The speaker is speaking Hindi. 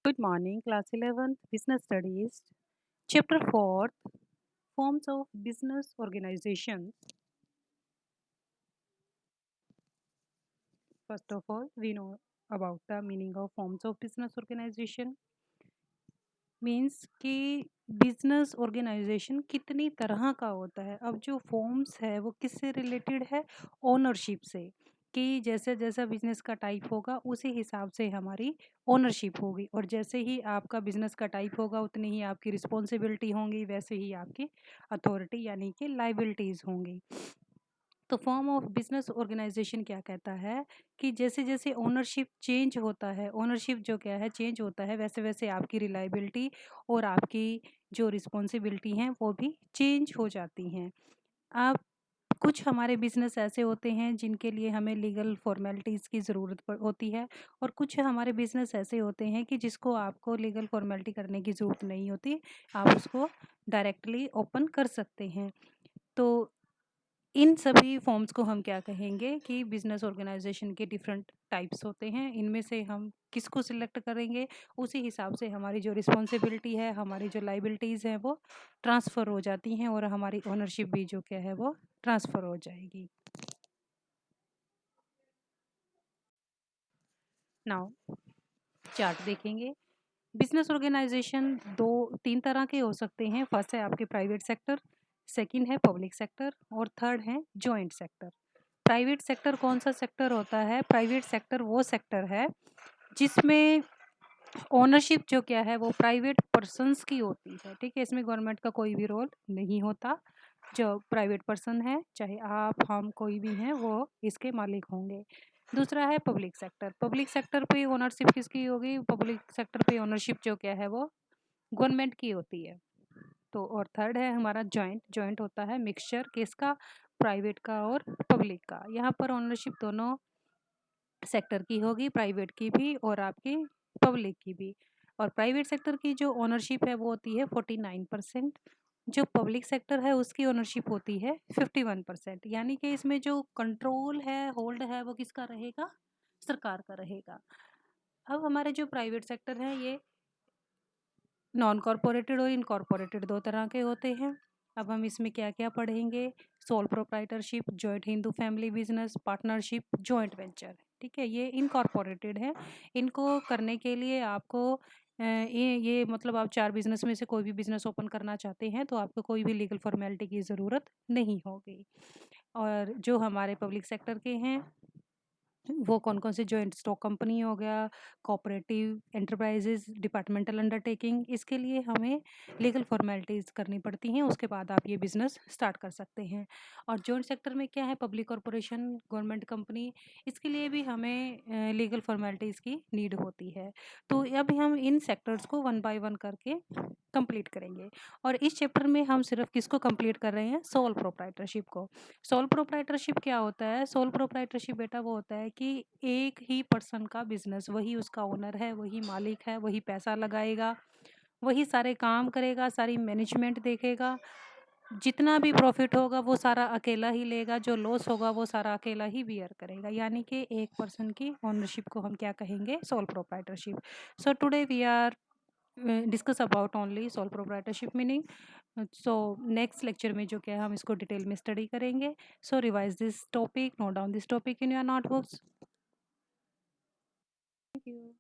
Good morning, class 11th, business studies, chapter 4, forms of business organizations. First of all, we know about the meaning of forms of business organization. Means कि बिजनेस ऑर्गेनाइजेशन कितनी तरह का होता है। अब जो फॉर्म्स है वो किससे रिलेटेड है? ओनरशिप से, कि जैसे जैसा बिजनेस का टाइप होगा उसी हिसाब से हमारी ओनरशिप होगी, और जैसे ही आपका बिजनेस का टाइप होगा उतनी ही आपकी रिस्पॉन्सिबिलिटी होंगी, वैसे ही आपकी अथॉरिटी यानी कि लाइबिलिटीज़ होंगी। तो फॉर्म ऑफ बिजनेस ऑर्गेनाइजेशन क्या कहता है कि जैसे जैसे ओनरशिप चेंज होता है, ओनरशिप जो क्या है चेंज होता है, वैसे वैसे आपकी रिलायबिलिटी और आपकी जो रिस्पॉन्सिबिलिटी हैं वो भी चेंज हो जाती हैं। अब कुछ हमारे बिजनेस ऐसे होते हैं जिनके लिए हमें लीगल फॉर्मेलिटीज़ की ज़रूरत होती है, और कुछ हमारे बिजनेस ऐसे होते हैं कि जिसको आपको लीगल फॉर्मेलिटी करने की ज़रूरत नहीं होती, आप उसको डायरेक्टली ओपन कर सकते हैं। तो इन सभी फॉर्म्स को हम क्या कहेंगे कि बिजनेस ऑर्गेनाइजेशन के डिफरेंट टाइप्स होते हैं। इनमें से हम किसको सिलेक्ट करेंगे, उसी हिसाब से हमारी जो रिस्पॉन्सिबिलिटी है, हमारी जो लाइबिलिटीज़ हैं वो ट्रांसफ़र हो जाती हैं, और हमारी ओनरशिप भी जो क्या है वो ट्रांसफ़र हो जाएगी। नाउ चार्ट देखेंगे। बिजनेस ऑर्गेनाइजेशन दो तीन तरह के हो सकते हैं। फर्स्ट है आपके प्राइवेट सेक्टर, सेकंड है पब्लिक सेक्टर, और थर्ड है जॉइंट सेक्टर। प्राइवेट सेक्टर कौन सा सेक्टर होता है? प्राइवेट सेक्टर वो सेक्टर है जिसमें ओनरशिप जो क्या है वो प्राइवेट पर्सन्स की होती है। ठीक है, इसमें गवर्नमेंट का कोई भी रोल नहीं होता। जो प्राइवेट पर्सन है, चाहे आप हम कोई भी हैं, वो इसके मालिक होंगे। दूसरा है पब्लिक सेक्टर। पब्लिक सेक्टर पे ओनरशिप किसकी होगी? पब्लिक सेक्टर पे ओनरशिप जो क्या है वो गवर्नमेंट की होती है। तो और थर्ड है हमारा जॉइंट। जॉइंट होता है मिक्सचर किसका? प्राइवेट का और पब्लिक का। यहाँ पर ओनरशिप दोनों सेक्टर की होगी, प्राइवेट की भी और आपकी पब्लिक की भी। और प्राइवेट सेक्टर की जो ओनरशिप है वो होती है 49%। जो पब्लिक सेक्टर है उसकी ओनरशिप होती है 51%। यानी कि इसमें जो कंट्रोल है, होल्ड है, वो किसका रहेगा? सरकार का रहेगा। अब हमारे जो प्राइवेट सेक्टर है ये नॉन कॉरपोरेटेड और इनकॉरपोरेटेड दो तरह के होते हैं। अब हम इसमें क्या क्या पढ़ेंगे? Sole proprietorship, joint Hindu family business, partnership, joint venture. ठीक है, ये इनकॉरपोरेटेड है। इनको करने के लिए आपको ये मतलब आप चार बिजनेस में से कोई भी बिजनेस ओपन करना चाहते हैं तो आपको कोई भी लीगल फॉर्मेलिटी की ज़रूरत नहीं होगी। और जो हमारे पब्लिक सेक्टर के हैं वो कौन-कौन से? जॉइंट स्टॉक कंपनी हो गया, कोऑपरेटिव एंटरप्राइजेज़, डिपार्टमेंटल अंडरटेकिंग। इसके लिए हमें लीगल फॉर्मेलिटीज़ करनी पड़ती हैं, उसके बाद आप ये बिज़नेस स्टार्ट कर सकते हैं। और जॉइंट सेक्टर में क्या है? पब्लिक कॉर्पोरेशन, गवर्नमेंट कंपनी, इसके लिए भी हमें लीगल फॉर्मेलिटीज़ की नीड होती है। तो अब हम इन सेक्टर्स को वन बाय वन करके कंप्लीट करेंगे, और इस चैप्टर में हम सिर्फ किसको कंप्लीट कर रहे हैं? सोल प्रोप्राइटरशिप को। सोल प्रोप्राइटरशिप क्या होता है? सोल प्रोप्राइटरशिप बेटा वो होता है कि एक ही पर्सन का बिजनेस, वही उसका ओनर है, वही मालिक है, वही पैसा लगाएगा, वही सारे काम करेगा, सारी मैनेजमेंट देखेगा। जितना भी प्रॉफिट होगा वो सारा अकेला ही लेगा, जो लॉस होगा वो सारा अकेला ही बियर करेगा। यानी कि एक पर्सन की ओनरशिप को हम क्या कहेंगे? Sole proprietorship. So today we are discuss about only sole proprietorship meaning. So next lecture में जो क्या है हम इसको डिटेल में स्टडी करेंगे। So revise this topic, note down this topic in your notebooks. Thank you.